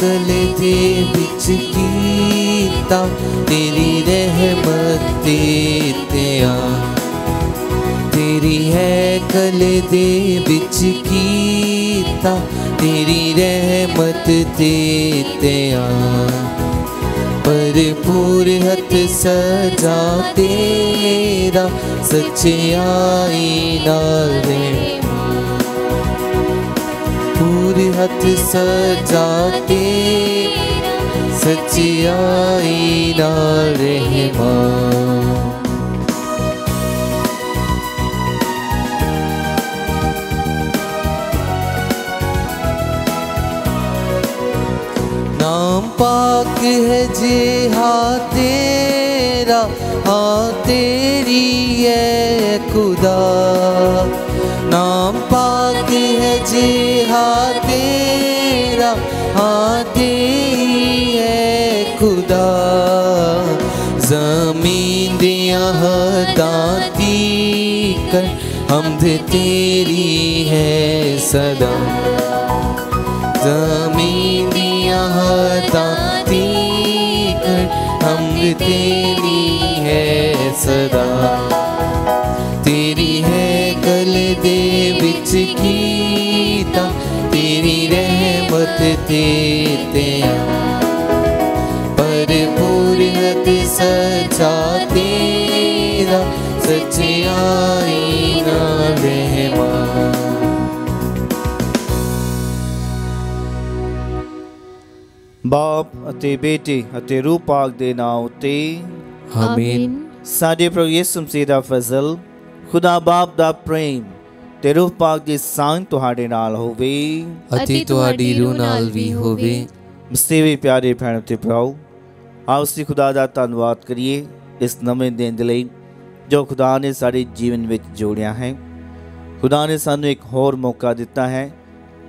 कल दे विच कीता तेरी रहमत ते आ तेरी है कल दे विच कीता तेरी रहमत ते आ भरपूर हथ सजा तेरा सच्चाई नाल पूरे हथ सजा तेरा सच्चाई नाल रहमान नाम पाक है जे हाँ तेरा हाँ तेरी है खुदा नाम पाक है जे हाँ तेरा हाँ तेरी है खुदा ज़मीन दिया हदाती कर हमद तेरी है सदा ज़मीन दिया हदाती कर हमद तेरी है सदा तेरी है कल दे विच कीता तेरी रहमत ते आ भरपूर हथ सजा तेरा सच्चाई नाल रहमान बाप अते बेटे अते रूह पाक दे नाम उते आमीन साडे प्रभु यीशु मसीह दा फजल खुदा बाप दा प्रेम ते रूह पाक दी सांग तुहाडे नाल होवे अति तुहाडी रूह नाल भी होवे मसीह प्यारे भैण ते भराओ आओ ਅਸੀਂ खुदा ਦਾ ਧੰਨਵਾਦ ਕਰੀਏ ਇਸ ਨਵੇਂ ਦਿਨ ਦੇ ਲਈ ਜੋ खुदा ने ਸਾਡੇ ਜੀਵਨ ਵਿੱਚ ਜੋੜਿਆ ਹੈ खुदा ने ਸਾਨੂੰ ਇੱਕ ਹੋਰ ਮੌਕਾ ਦਿੱਤਾ ਹੈ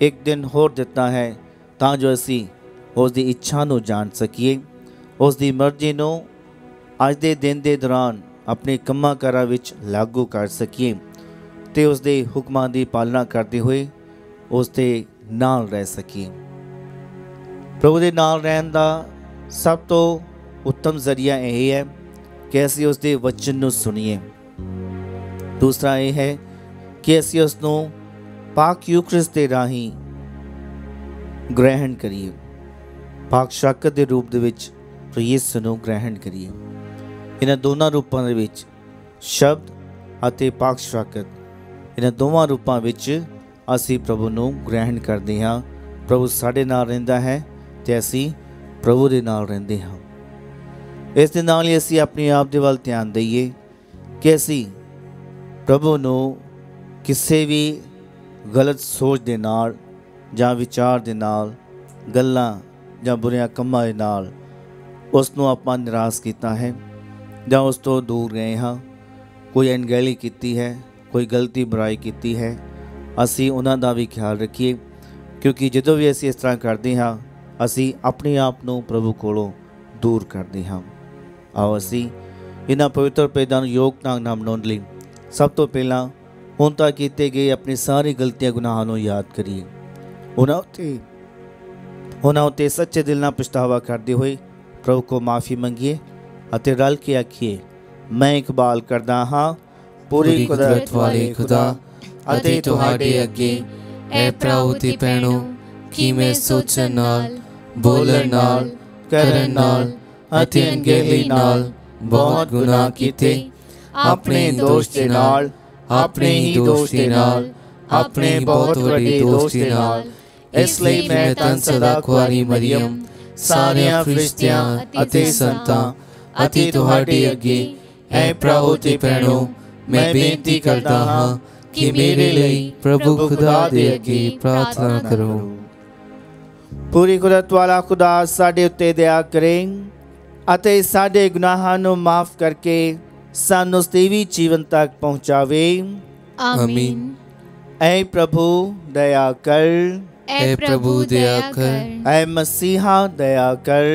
ਇੱਕ ਦਿਨ ਹੋਰ ਦਿੱਤਾ ਹੈ ਤਾਂ ਜੋ ਅਸੀਂ ਉਸ ਦੀ ਇੱਛਾ ਨੂੰ ਜਾਣ ਸਕੀਏ ਉਸ ਦੀ ਮਰਜ਼ੀ ਨੂੰ ਅੱਜ ਦੇ ਦਿਨ ਦੇ ਦੌਰਾਨ ਆਪਣੇ ਕੰਮਾਂ ਕਾਰਾਂ ਵਿੱਚ ਲਾਗੂ ਕਰ ਸਕੀਏ ਤੇ ਉਸ ਦੇ ਹੁਕਮਾਂ ਦੀ ਪਾਲਣਾ ਕਰਦੇ ਹੋਏ ਉਸ ਦੇ ਨਾਲ ਰਹਿ ਸਕੀਏ ਪ੍ਰਭੂ ਦੇ ਨਾਲ ਰਹਿਣ ਦਾ ਸਭ ਤੋਂ ਉੱਤਮ ਜ਼ਰੀਆ ਇਹ ਹੈ ਕਿ ਅਸੀਂ ਉਸ ਦੇ ਵਚਨ ਨੂੰ ਸੁਣੀਏ ਦੂਸਰਾ ਇਹ ਹੈ ਕਿ ਅਸੀਂ ਉਸ ਨੂੰ ਪਾਕ ਯੂਕਰਿਸਤ ਦੇ ਰਾਹੀਂ ਗ੍ਰਹਿਣ ਕਰੀਏ ਪਾਕ ਸ਼ਾਕਤ ਦੇ ਰੂਪ ਦੇ ਵਿੱਚ ਪ੍ਰਭੂ ਯਿਸੂ ਨੂੰ ਗ੍ਰਹਿਣ ਕਰੀਏ ਇਹਨਾਂ ਦੋਨਾਂ ਰੂਪਾਂ ਦੇ ਵਿੱਚ ਸ਼ਬਦ ਅਤੇ ਪਾਕ ਸ਼ਾਕਤ ਇਹਨਾਂ ਦੋਵਾਂ ਰੂਪਾਂ ਵਿੱਚ ਅਸੀਂ ਪ੍ਰਭੂ ਨੂੰ ਗ੍ਰਹਿਣ ਕਰਦੇ ਹਾਂ ਪ੍ਰਭੂ ਸਾਡੇ ਨਾਲ ਰਹਿੰਦਾ ਹੈ ਤੇ ਅਸੀਂ ਪ੍ਰਭੂ ਦੇ ਨਾਲ ਰਹਿੰਦੇ ਹਾਂ ਇਸ ਦੇ ਨਾਲ ਹੀ ਅਸੀਂ ਆਪਣੇ ਆਪ ਦੇ ਵੱਲ ਧਿਆਨ ਦਈਏ ਕਿ ਅਸੀਂ ਪ੍ਰਭੂ ਨੂੰ ਕਿਸੇ ਵੀ ਗਲਤ ਸੋਚ ਦੇ ਨਾਲ ਜਾਂ ਵਿਚਾਰ ਦੇ ਨਾਲ ਗੱਲਾਂ ਜਾਂ ਬੁਰੀਆਂ ਕੰਮਾਂ ਦੇ ਨਾਲ ਉਸ ਨੂੰ ਆਪਾਂ ਨਿਰਾਸ਼ ਕੀਤਾ ਹੈ ਜਾਂ ਉਸ ਤੋਂ ਦੂਰ ਗਏ ਹਾਂ ਕੋਈ ਅਣਗਹਿਲੀ ਕੀਤੀ ਹੈ ਕੋਈ ਗਲਤੀ ਬੁਰਾਈ ਕੀਤੀ ਹੈ ਅਸੀਂ ਉਹਨਾਂ ਦਾ ਵੀ ਖਿਆਲ ਰੱਖੀਏ ਕਿਉਂਕਿ ਜਦੋਂ ਵੀ ਅਸੀਂ ਇਸ ਤਰ੍ਹਾਂ ਕਰਦੇ ਹਾਂ ਅਸੀਂ ਆਪਣੇ ਆਪ ਨੂੰ ਪ੍ਰਭੂ ਕੋਲੋਂ ਦੂਰ ਕਰਦੇ ਹਾਂ ਆਓ ਅਸੀਂ ਇਹਨਾਂ ਪਵਿੱਤਰ ਭੇਦਾਂ ਨੂੰ ਯੋਗ ਢੰਗ ਨਾਲ ਮਨਾਉਣ ਲਈ ਸਭ ਤੋਂ ਪਹਿਲਾਂ ਹੁਣ ਤੱਕ ਕੀਤੇ ਗਏ ਆਪਣੀ ਸਾਰੀ ਗਲਤੀਆਂ ਗੁਨਾਹਾਂ ਨੂੰ ਯਾਦ ਕਰੀਏ ਉਹਨਾਂ ਉੱਤੇ ਸੱਚੇ ਦਿਲ ਨਾਲ ਪਛਤਾਵਾ ਕਰਦੇ ਹੋਏ ਪ੍ਰਭੂ ਕੋ ਮਾਫੀ ਮੰਗੀਏ ਅਤੇ ਰਲ ਕੇ ਆਖੀਏ ਮੈਂ ਇਕਬਾਲ ਕਰਦਾ ਹਾਂ ਪੂਰੀ ਕੁਦਰਤ ਵਾਲੇ ਖੁਦਾ ਅਤੇ ਤੁਹਾਡੇ ਅੱਗੇ ਐ ਪ੍ਰਭੂ ਤੇ ਭੈਣੋ ਕਿ ਮੈਂ ਸੋਚਣ ਨਾਲ ਬੋਲਣ ਨਾਲ ਕਰਨ ਨਾਲ ਅਤੇ ਅਣਗਹਿਲੀ ਨਾਲ ਬਹੁਤ ਗੁਨਾਹ ਕੀਤੇ ਆਪਣੇ ਦੋਸਤ ਦੇ ਨਾਲ ਆਪਣੇ ਹੀ ਦੋਸਤ ਦੇ ਨਾਲ ਆਪਣੇ ਬਹੁਤ ਵੱਡੇ ਦੋਸਤ ਦੇ ਨਾਲ ਇਸ ਲਈ ਮੈਂ ਧੰਨ ਸਦਾ ਕੁਆਰੀ ਮਰੀਮ ਸਾਰਿਆਂ ਫਰਿਸ਼ਤਿਆਂ ਅਤੇ ਸੰਤਾਂ ਅਤੇ ਤੁਹਾਡੇ ਅੱਗੇ ਐ ਪ੍ਰਭੂ ਤੇ ਭੈਣੋ ਮੈਂ ਬੇਨਤੀ ਕਰਦਾ ਹਾਂ ਕਿ ਮੇਰੇ ਲਈ ਪ੍ਰਭੂ ਖੁਦਾ ਦੇ ਅੱਗੇ ਪ੍ਰਾਰਥਨਾ ਕਰੋ ਪੂਰੀ ਕੁਦਰਤ ਵਾਲਾ ਖੁਦਾ ਸਾਡੇ ਉੱਤੇ ਦਇਆ ਕਰੇ ਅਤੇ ਸਾਡੇ ਗੁਨਾਹਾਂ ਨੂੰ ਮਾਫ ਕਰਕੇ ਸਾਨੂੰ ਸਤੀਵੀ ਜੀਵਨ ਤੱਕ ਪਹੁੰਚਾਵੇ ਆਮੀਨ ऐ प्रभु दया कर ऐ प्रभु दया कर ऐ मसीहा दया कर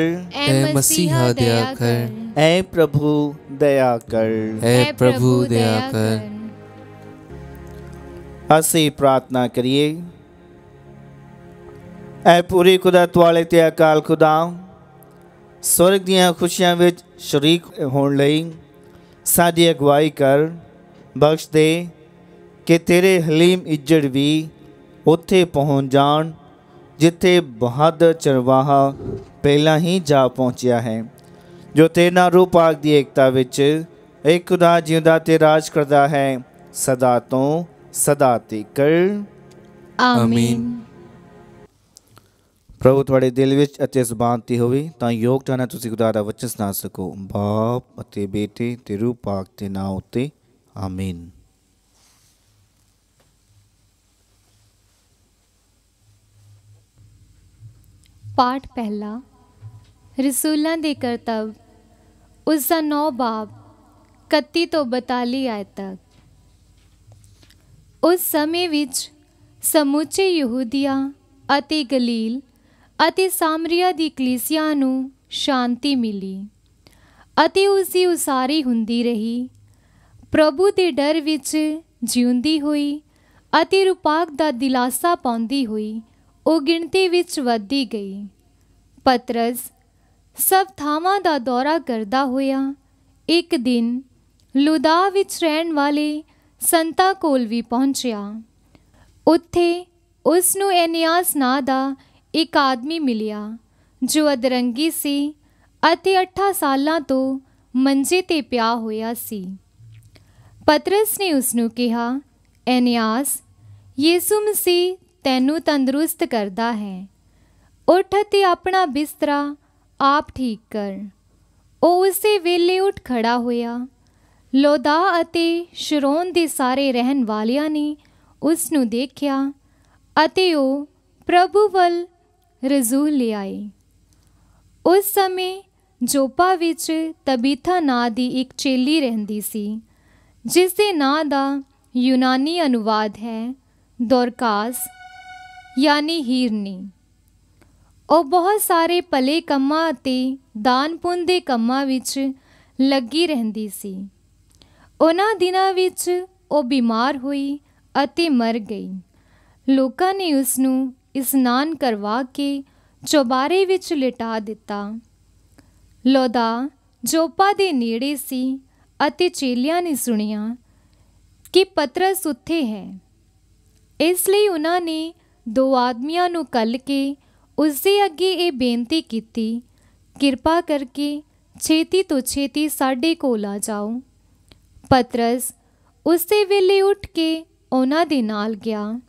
ऐ मसीहा दया कर ऐ प्रभु दया कर ऐ प्रभु दया कर ਅਸੀਂ ਪ੍ਰਾਰਥਨਾ ਕਰੀਏ ਐ ਪੂਰੀ ਕੁਦਰਤ ਵਾਲੇ ਤੇ ਅਕਾਲ ਖੁਦਾ, स्वर्ग ਦੀਆਂ ਖੁਸ਼ੀਆਂ ਵਿੱਚ ਸ਼ਰੀਕ ਹੋਣ ਲਈ ਸਾਡੀ ਅਗਵਾਈ ਕਰ। ਬਖਸ਼ ਦੇ ਕਿ ਤੇਰੇ ਹਲੀਮ ਇੱਜੜ ਵੀ ਉੱਥੇ ਪਹੁੰਚ ਜਾਣ ਜਿੱਥੇ ਬਹਾਦਰ ਚਰਵਾਹਾ ਪਹਿਲਾਂ ਹੀ ਜਾ ਪਹੁੰਚਿਆ ਹੈ, ਜੋ ਤੇਰੇ ਨਾਲ ਰੂਹ ਪਾਕ ਦੀ ਏਕਤਾ ਵਿੱਚ ਇੱਕ ਖੁਦਾ ਜਿਉਂਦਾ ਤੇ ਰਾਜ ਕਰਦਾ ਹੈ ਸਦਾ ਤੋਂ ਸਦਾ ਤੀਕ। ਆਮੀਨ। ਪ੍ਰਭੂ ਤੁਹਾਡੇ ਦਿਲ ਵਿੱਚ ਅਤੇ ਜ਼ੁਬਾਨ 'ਤੇ ਹੋਵੇ ਤਾਂ ਯੋਗਤਾ ਨਾਲ ਤੁਸੀਂ ਖੁਦਾ ਦਾ ਵਚਨ ਸੁਣਾ ਸਕੋ। ਬਾਪ ਅਤੇ ਬੇਟੇ ਤੇ ਰੂਹ ਪਾਕ ਦੇ ਨਾਂ ਉੱਤੇ ਆਮੀਨ। ਪਾਠ ਪਹਿਲਾ। ਰਸੂਲਾਂ ਦੇ ਕਰਤੱਵ, ਉਸ ਦਾ 9 ਬਾਬ 31 ਤੋਂ 42 ਆਇਤ ਤੱਕ। ਉਸ ਸਮੇਂ ਵਿੱਚ ਸਮੁੱਚੇ ਯਹੂਦੀਆ ਅਤੇ ਗਲੀਲ ਅਤੇ ਸਾਮਰੀਆ ਦੀ ਕਲੀਸਿਆ ਨੂੰ ਸ਼ਾਂਤੀ ਮਿਲੀ ਅਤੇ ਉਸ ਦੀ ਉਸਾਰੀ ਹੁੰਦੀ ਰਹੀ। ਪ੍ਰਭੂ ਦੇ ਡਰ ਵਿੱਚ ਜਿਉਂਦੀ ਹੋਈ ਅਤੇ ਰੂਪਾਕ ਦਾ ਦਿਲਾਸਾ ਪਾਉਂਦੀ ਹੋਈ ਉਹ ਗਿਣਤੀ ਵਿੱਚ ਵੱਧਦੀ ਗਈ। ਪਤਰਸ ਸਭ ਥਾਵਾਂ ਦਾ ਦੌਰਾ ਕਰਦਾ ਹੋਇਆ ਇੱਕ ਦਿਨ ਲੁਦਾ ਵਿੱਚ ਰਹਿਣ ਵਾਲੇ ਸੰਤਾਂ ਕੋਲ ਵੀ ਪਹੁੰਚਿਆ। ਉੱਥੇ ਉਸ ਨੂੰ ਐਨਿਆਸ ਨਾਂ ਦਾ ਇੱਕ ਆਦਮੀ ਮਿਲਿਆ ਜੋ ਅਧਰੰਗੀ ਸੀ ਅਤੇ 8 ਸਾਲਾਂ ਤੋਂ ਮੰਜੇ 'ਤੇ ਪਿਆ ਹੋਇਆ ਸੀ। ਪਤਰਸ ਨੇ ਉਸ ਨੂੰ ਕਿਹਾ, ਐਨਿਆਸ, ਯਿਸੂ ਮਸੀਹ ਤੈਨੂੰ ਤੰਦਰੁਸਤ ਕਰਦਾ ਹੈ। ਉੱਠ ਅਤੇ ਆਪਣਾ ਬਿਸਤਰਾ ਆਪ ਠੀਕ ਕਰ। ਉਹ ਉਸੇ ਵੇਲੇ ਉੱਠ ਖੜਾ ਹੋਇਆ। ਲੋਦਾ ਅਤੇ ਸ਼ਰੋਨ ਦੇ ਸਾਰੇ ਰਹਿਣ ਵਾਲਿਆਂ ਨੇ ਉਸ ਨੂੰ ਦੇਖਿਆ ਅਤੇ ਉਹ ਪ੍ਰਭੂ ਵੱਲ ਰਜੂਅ ਲਿਆਏ। ਉਸ ਸਮੇਂ ਜੋਪਾ ਵਿੱਚ ਤਬੀਥਾ ਨਾਂ ਦੀ ਇੱਕ ਚੇਲੀ ਰਹਿੰਦੀ ਸੀ, ਜਿਸ ਦੇ ਨਾਂ ਦਾ ਯੂਨਾਨੀ ਅਨੁਵਾਦ ਹੈ ਦੋਰਕਾਸ, ਯਾਨੀ ਹੀਰਨੀ। ਉਹ ਬਹੁਤ ਸਾਰੇ ਭਲੇ ਕੰਮਾਂ ਅਤੇ ਦਾਨ ਪੁੰਨ ਦੇ ਕੰਮਾਂ ਵਿੱਚ ਲੱਗੀ ਰਹਿੰਦੀ ਸੀ। ਉਹਨਾਂ ਦਿਨਾਂ ਵਿੱਚ ਉਹ ਬਿਮਾਰ ਹੋਈ ਅਤੇ ਮਰ ਗਈ। ਲੋਕਾਂ ਨੇ ਉਸ ਨੂੰ ਇਸ਼ਨਾਨ ਕਰਵਾ ਕੇ ਚੁਬਾਰੇ ਵਿੱਚ ਲਿਟਾ ਦਿੱਤਾ। ਲੋਦਾ ਜੋਪਾ ਦੇ ਨੇੜੇ ਸੀ ਅਤੇ ਚੇਲਿਆਂ ਨੇ ਸੁਣਿਆ ਕਿ ਪਤਰਸ ਉੱਥੇ ਹੈ। ਇਸ ਲਈ ਉਹਨਾਂ ਨੇ 2 ਆਦਮੀਆਂ ਨੂੰ ਘੱਲ ਕੇ ਉਸ ਦੇ ਅੱਗੇ ਇਹ ਬੇਨਤੀ ਕੀਤੀ, ਕਿਰਪਾ ਕਰਕੇ ਛੇਤੀ ਤੋਂ ਛੇਤੀ ਸਾਡੇ ਕੋਲ ਆ ਜਾਓ। ਪਤਰਸ ਉਸੇ ਵੇਲੇ ਉੱਠ ਕੇ ਉਹਨਾਂ ਦੇ ਨਾਲ ਗਿਆ।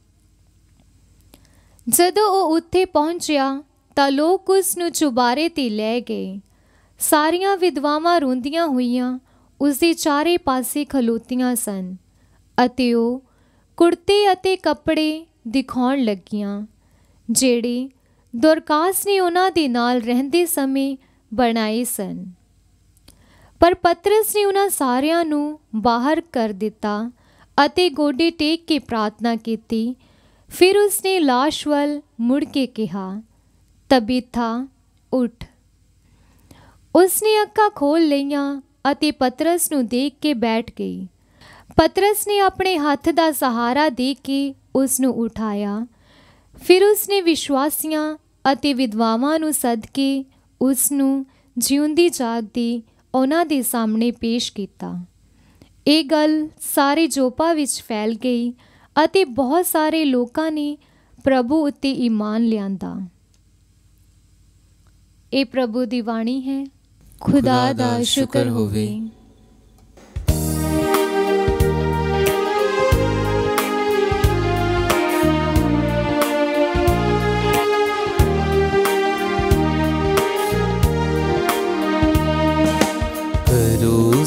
ਜਦੋਂ ਉਹ ਉੱਥੇ ਪਹੁੰਚਿਆ ਤਾਂ ਲੋਕ ਉਸ ਨੂੰ ਚੁਬਾਰੇ 'ਤੇ ਲੈ ਗਏ। ਸਾਰੀਆਂ ਵਿਧਵਾਵਾਂ ਰੋਂਦੀਆਂ ਹੋਈਆਂ ਉਸ ਦੇ ਚਾਰੇ ਪਾਸੇ ਖਲੋਤੀਆਂ ਸਨ ਅਤੇ ਉਹ ਕੁੜਤੇ ਅਤੇ ਕੱਪੜੇ ਦਿਖਾਉਣ ਲੱਗੀਆਂ, ਜਿਹੜੇ ਦੋਰਕਾਸ ਨੇ ਉਹਨਾਂ ਦੇ ਨਾਲ ਰਹਿੰਦੇ ਸਮੇਂ ਬਣਾਏ ਸਨ। ਪਰ ਪਤਰਸ ਨੇ ਉਹਨਾਂ ਸਾਰਿਆਂ ਨੂੰ ਬਾਹਰ ਕਰ ਦਿੱਤਾ ਅਤੇ ਗੋਡੇ ਟੇਕ ਕੇ ਪ੍ਰਾਰਥਨਾ ਕੀਤੀ। ਫਿਰ ਉਸਨੇ ਲਾਸ਼ ਵੱਲ ਮੁੜ ਕੇ ਕਿਹਾ, ਤਬੀਥਾ ਉੱਠ। ਉਸਨੇ ਅੱਖਾਂ ਖੋਲ੍ਹ ਲਈਆਂ ਅਤੇ ਪਤਰਸ ਨੂੰ ਦੇਖ ਕੇ ਬੈਠ ਗਈ। ਪਤਰਸ ਨੇ ਆਪਣੇ ਹੱਥ ਦਾ ਸਹਾਰਾ ਦੇ ਕੇ ਉਸ ਨੂੰ ਉਠਾਇਆ। ਫਿਰ ਉਸਨੇ ਵਿਸ਼ਵਾਸੀਆਂ ਅਤੇ ਵਿਧਵਾਵਾਂ ਨੂੰ ਸੱਦ ਕੇ ਉਸ ਨੂੰ ਜਿਉਂਦੀ ਜਾਗਦੀ ਉਹਨਾਂ ਦੇ ਸਾਹਮਣੇ ਪੇਸ਼ ਕੀਤਾ। ਇਹ ਗੱਲ ਸਾਰੇ ਜੋਪਾ ਵਿੱਚ ਫੈਲ ਗਈ ਅਤੇ ਬਹੁਤ ਸਾਰੇ ਲੋਕਾਂ ਨੇ ਪ੍ਰਭੂ ਉੱਤੇ ਈਮਾਨ ਲਿਆਂਦਾ। ਇਹ ਪ੍ਰਭੂ ਦੀ ਬਾਣੀ ਹੈ। ਖੁਦਾ ਦਾ ਸ਼ੁਕਰ ਹੋਵੇ।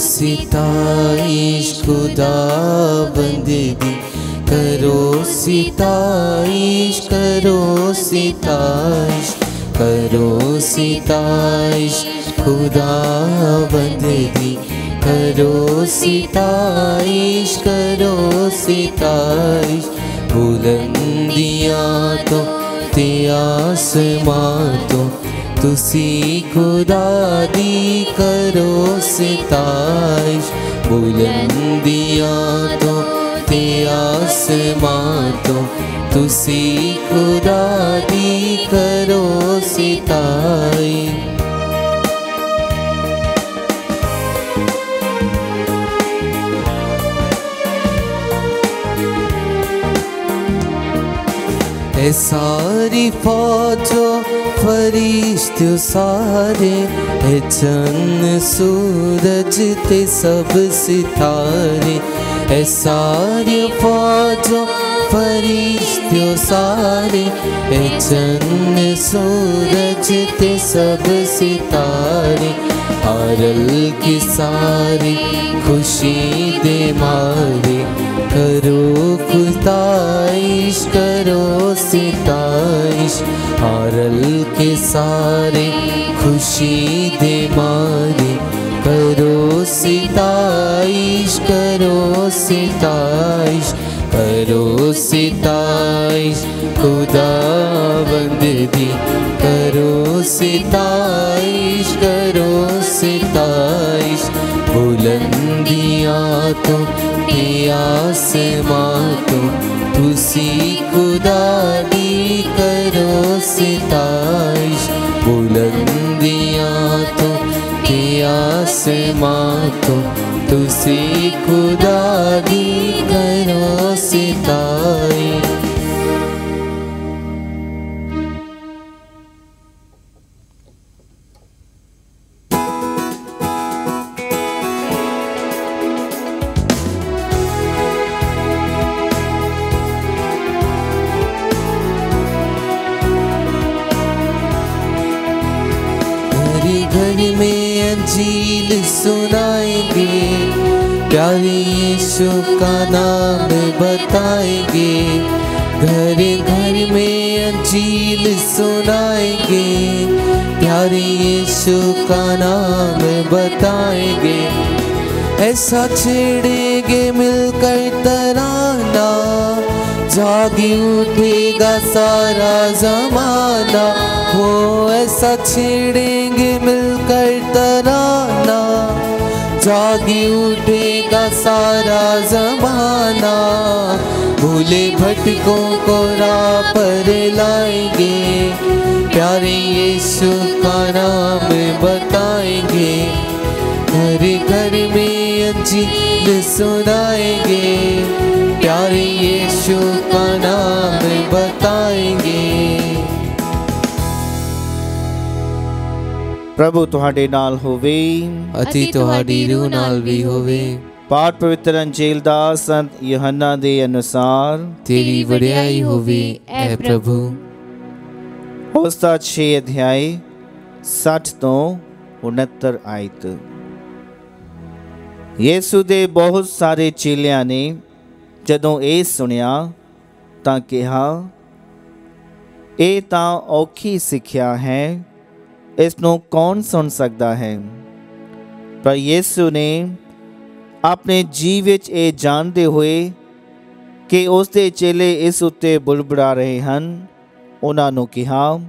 सिताइश खुदा बंदगी करो, सिताइश करो, सिताइश करो, सिताइश खुदा बंदगी करो, सिताइश करो, सिताइश बुलंदियां तो ते आसमां तो तुसी खुदा दी करो सिताइश, बुलंदियां तो ते आसमां तो तुसी खुदा दी करो सिताई। ए सारी फौजों फरिश्ते सारे, ए चंद सूरज ते सब सितारे, ए सारी फौजों फरिश्ते सारे, ए चंद सूरज ते सब सितारे, अरल की सारी खुशी दे मारे, करो खुदाइश करो सिताइश, अरल के सारे खुशी दे मारे, करो सिताइश करो सिताइश, करो सिताइश खुदावंद दी, करो सिताइश करो सिताइश, बुलंदियां तो आसमां तो तुसी खुदा दी करो सिताइश, बुलंदियां तो आसमां तो तुसी खुदा दी करो सिताइश। घर में अंजील सुनाएंगे, प्यारे यीशु का नाम बताएंगे, घर घर में अंजील सुनाएंगे, प्यारे यीशु का नाम बताएंगे, ऐसा छेड़ेंगे मिलकर तराना, जागी उठेगा सारा जमाना, वो ऐसा छेड़ेंगे मिलकर तराना, जागी उठेगा सारा जमाना, भूले भटकों को राह पर लाएंगे, प्यारे यीशु का नाम बताएंगे, घर घर में अंजील सुनाएंगे, प्यारे यीशु का नाम बताएंगे। प्रभु तुहाडे नाल होवे, अति तुहाडी रूह नाल भी होवे। पाठ पवित्र अंजील दा संत यूहन्ना दे अनुसार। तेरी वडियाई होवे ऐ प्रभु। होस्ता 6 अध्याय 60 तो 69 आयत। यीशु दे बहुत सारे चेलियां ने जदों ਇਹ ਸੁਣਿਆ ਤਾਂ ਕਿਹਾ, ਇਹ ਤਾਂ ਔਖੀ ਸਿੱਖਿਆ ਹੈ, ਇਸ ਨੂੰ ਕੌਣ ਸੁਣ ਸਕਦਾ ਹੈ। ਪਰ ਯੀਸ਼ੂ ਨੇ ਆਪਣੇ ਜੀਵ ਵਿੱਚ ਇਹ ਜਾਣਦੇ ਹੋਏ ਕਿ ਉਸ ਦੇ ਚੇਲੇ ਇਸ ਉੱਤੇ ਬੁਲਬੁਲਾ ਰਹੇ ਹਨ, ਉਹਨਾਂ ਨੂੰ ਕਿਹਾ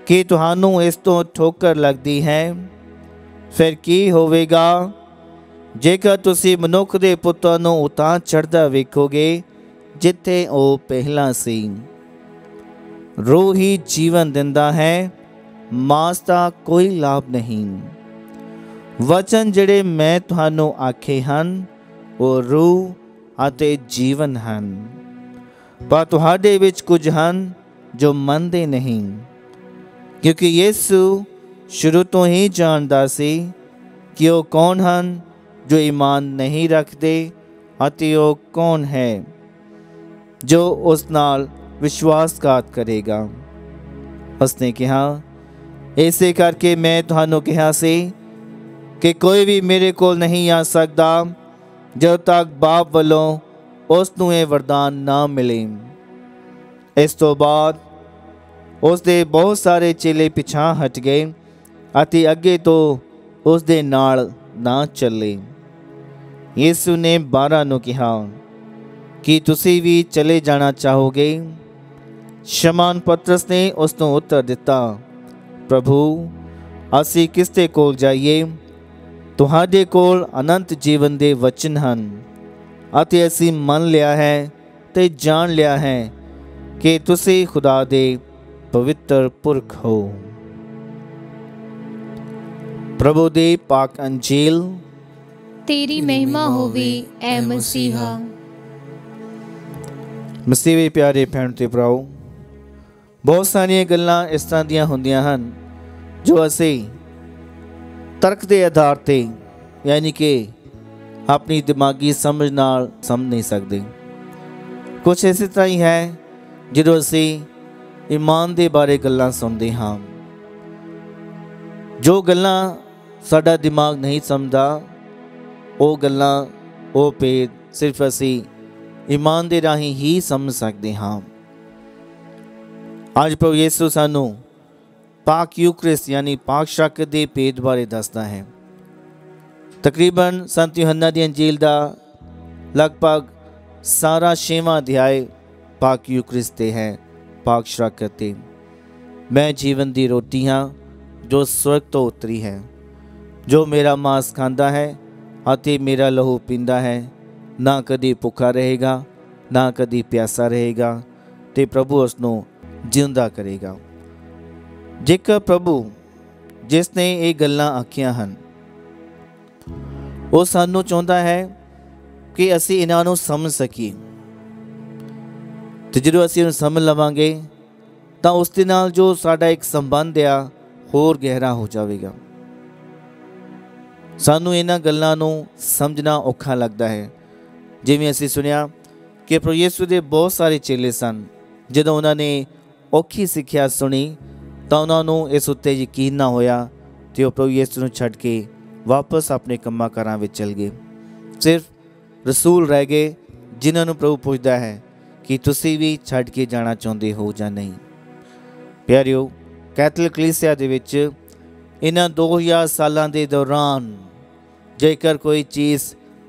ਕਿ ਤੁਹਾਨੂੰ ਇਸ ਤੋਂ ਠੋਕਰ ਲੱਗਦੀ ਹੈ, ਫਿਰ ਕੀ ਹੋਵੇਗਾ ਜੇਕਰ ਤੁਸੀਂ ਮਨੁੱਖ ਦੇ ਪੁੱਤਰ ਨੂੰ ਉਤਾਂ ਚੜ੍ਹਦਾ ਵੇਖੋਗੇ ਜਿੱਥੇ ਉਹ ਪਹਿਲਾਂ ਸੀ। ਰੂਹ ਹੀ ਜੀਵਨ ਦਿੰਦਾ ਹੈ, ਮਾਸ ਦਾ ਕੋਈ ਲਾਭ ਨਹੀਂ। ਵਚਨ ਜਿਹੜੇ ਮੈਂ ਤੁਹਾਨੂੰ ਆਖੇ ਹਨ ਉਹ ਰੂਹ ਅਤੇ ਜੀਵਨ ਹਨ, ਪਰ ਤੁਹਾਡੇ ਵਿੱਚ ਕੁਝ ਹਨ ਜੋ ਮੰਨਦੇ ਨਹੀਂ, ਕਿਉਂਕਿ ਯੀਸ਼ੂ ਸ਼ੁਰੂ ਤੋਂ ਹੀ ਜਾਣਦਾ ਸੀ ਕਿ ਉਹ ਕੌਣ ਹਨ जो ईमान नहीं रखते ਅਤੇ ਉਹ कौन है जो उस नाल विश्वासघात करेगा। उसने कहा, इसे करके मैं ਤੁਹਾਨੂੰ ਕਿਹਾ ਸੀ कि कोई भी मेरे ਕੋਲ नहीं आ सकता जब तक बाप ਵੱਲੋਂ ਉਸ ਨੂੰ ਇਹ वरदान ना मिले। ਇਸ ਤੋਂ ਬਾਅਦ ਉਸ ਦੇ ਬਹੁਤ ਸਾਰੇ ਚੇਲੇ ਪਿਛਾਂ ਹਟ ਗਏ ਅਤੇ ਅੱਗੇ ਤੋਂ ਉਸ ਦੇ ਨਾਲ ਨਾ ਚੱਲੇ। यीशु ने 12 ਨੂੰ ਕਿਹਾ ਕਿ ਤੁਸੀਂ ਵੀ ਚਲੇ ਜਾਣਾ ਚਾਹੋਗੇ। ਸ਼ਮਾਨ ਪਤਰਸ ਨੇ ਉਸ ਨੂੰ ਉੱਤਰ ਦਿੱਤਾ, ਪ੍ਰਭੂ ਅਸੀਂ ਕਿਸ ਦੇ ਕੋਲ ਜਾਈਏ? ਤੁਹਾਡੇ ਕੋਲ ਅਨੰਤ ਜੀਵਨ ਦੇ ਵਚਨ ਹਨ ਅਤੇ ਅਸੀਂ ਮੰਨ ਲਿਆ ਹੈ ਤੇ ਜਾਣ ਲਿਆ ਹੈ ਕਿ ਤੁਸੀਂ ਖੁਦਾ ਦੇ ਪਵਿੱਤਰ ਪੁਰਖ ਹੋ। ਪ੍ਰਭੂ ਦੀ ਪਾਕ ਅੰਜੀਲ। ਤੇਰੀ ਮਹਿਮਾ ਹੋਵੇ ਐ ਮਸੀਹਾ। ਮਸੀਹ ਦੇ ਪਿਆਰੇ ਭੈਣ ਤੇ ਭਰਾਓ, ਬਹੁਤ ਸਾਰੀਆਂ ਗੱਲਾਂ ਇਸ ਤਰ੍ਹਾਂ ਦੀਆਂ ਹੁੰਦੀਆਂ ਹਨ ਜੋ ਅਸੀਂ ਤਰਕ ਦੇ ਆਧਾਰ ਤੇ ਯਾਨੀ ਕਿ ਆਪਣੀ ਦਿਮਾਗੀ ਸਮਝ ਨਾਲ ਸਮਝ ਨਹੀਂ ਸਕਦੇ। ਕੁਝ ਇਸੇ ਤਰ੍ਹਾਂ ਹੀ ਹੈ ਜਦੋਂ ਅਸੀਂ ਈਮਾਨ ਦੇ ਬਾਰੇ ਗੱਲਾਂ ਸੁਣਦੇ ਹਾਂ, ਜੋ ਗੱਲਾਂ ਸਾਡਾ ਦਿਮਾਗ ਨਹੀਂ ਸਮਝਦਾ, ਉਹ ਗੱਲਾਂ, ਉਹ ਭੇਦ ਸਿਰਫ ਅਸੀਂ ਈਮਾਨ ਦੇ ਰਾਹੀਂ ਹੀ ਸਮਝ ਸਕਦੇ ਹਾਂ। ਅੱਜ ਪ੍ਰਭੂ ਯਿਸੂ ਸਾਨੂੰ ਪਾਕ ਯੂਕਰਿਸਤ ਯਾਨੀ ਪਾਕ ਸ਼ਾਕਤ ਦੇ ਭੇਦ ਬਾਰੇ ਦੱਸਦਾ ਹੈ। ਤਕਰੀਬਨ ਸੰਤ ਯੂਹੰਨਾ ਦੀ ਅੰਜੀਲ ਦਾ ਲਗਭਗ ਸਾਰਾ 6ਵਾਂ ਅਧਿਆਇ ਪਾਕ ਯੂਕਰਿਸਤ ਤੇ ਹੈ, ਪਾਕ ਸ਼ਾਕਤ ਤੇ। ਮੈਂ ਜੀਵਨ ਦੀ ਰੋਟੀ ਹਾਂ ਜੋ ਸਵਰਗ ਤੋਂ ਉਤਰੀ ਹੈ, ਜੋ ਮੇਰਾ ਮਾਸ ਖਾਂਦਾ ਹੈ ਅਤੇ ਮੇਰਾ ਲਹੂ ਪੀਂਦਾ ਹੈ, ਨਾ ਕਦੀ ਭੁੱਖਾ ਰਹੇਗਾ ਨਾ ਕਦੀ ਪਿਆਸਾ ਰਹੇਗਾ, ਤੇ ਪ੍ਰਭੂ ਉਸ ਨੂੰ ਜਿਉਂਦਾ ਕਰੇਗਾ। ਜੇਕਰ ਪ੍ਰਭੂ ਜਿਸ ਨੇ ਇਹ ਗੱਲਾਂ ਆਖੀਆਂ ਹਨ, ਉਹ ਸਾਨੂੰ ਚਾਹੁੰਦਾ ਹੈ ਕਿ ਅਸੀਂ ਇਹਨਾਂ ਨੂੰ ਸਮਝ ਸਕੀਏ, ਤੇ ਜਦੋਂ ਅਸੀਂ ਇਹਨੂੰ ਸਮਝ ਲਵਾਂਗੇ ਤਾਂ ਉਸ ਦੇ ਨਾਲ ਜੋ ਸਾਡਾ ਇੱਕ ਸੰਬੰਧ ਆ ਹੋਰ ਗਹਿਰਾ ਹੋ ਜਾਵੇਗਾ। ਸਾਨੂੰ ਇਹਨਾਂ ਗੱਲਾਂ ਨੂੰ ਸਮਝਣਾ ਔਖਾ ਲੱਗਦਾ ਹੈ। ਜਿਵੇਂ ਅਸੀਂ ਸੁਣਿਆ ਕਿ ਪ੍ਰਭੂ ਯਿਸੂ ਦੇ ਬਹੁਤ ਸਾਰੇ ਚੇਲੇ ਸਨ, ਜਦੋਂ ਉਹਨਾਂ ਨੇ ਔਖੀ ਸਿੱਖਿਆ ਸੁਣੀ ਤਾਂ ਉਹਨਾਂ ਨੂੰ ਇਸ ਉੱਤੇ ਯਕੀਨ ਨਾ ਹੋਇਆ ਤੇ ਉਹ ਪ੍ਰਭੂ ਯਿਸੂ ਨੂੰ ਛੱਡ ਕੇ ਵਾਪਸ ਆਪਣੇ ਕੰਮਾਂ ਕਾਰਾਂ ਵਿੱਚ ਚਲ ਗਏ। ਸਿਰਫ ਰਸੂਲ ਰਹਿ ਗਏ ਜਿਨ੍ਹਾਂ ਨੂੰ ਪ੍ਰਭੂ ਪੁੱਛਦਾ ਹੈ ਕਿ ਤੁਸੀਂ ਵੀ ਛੱਡ ਕੇ ਜਾਣਾ ਚਾਹੁੰਦੇ ਹੋ ਜਾਂ ਨਹੀਂ। ਪਿਆਰਿਓ, ਕੈਥੋਲਿਕ ਕਲੀਸਿਆ ਦੇ ਵਿੱਚ ਇਹਨਾਂ 2000 ਸਾਲਾਂ ਦੇ ਦੌਰਾਨ ਜੇਕਰ ਕੋਈ ਚੀਜ਼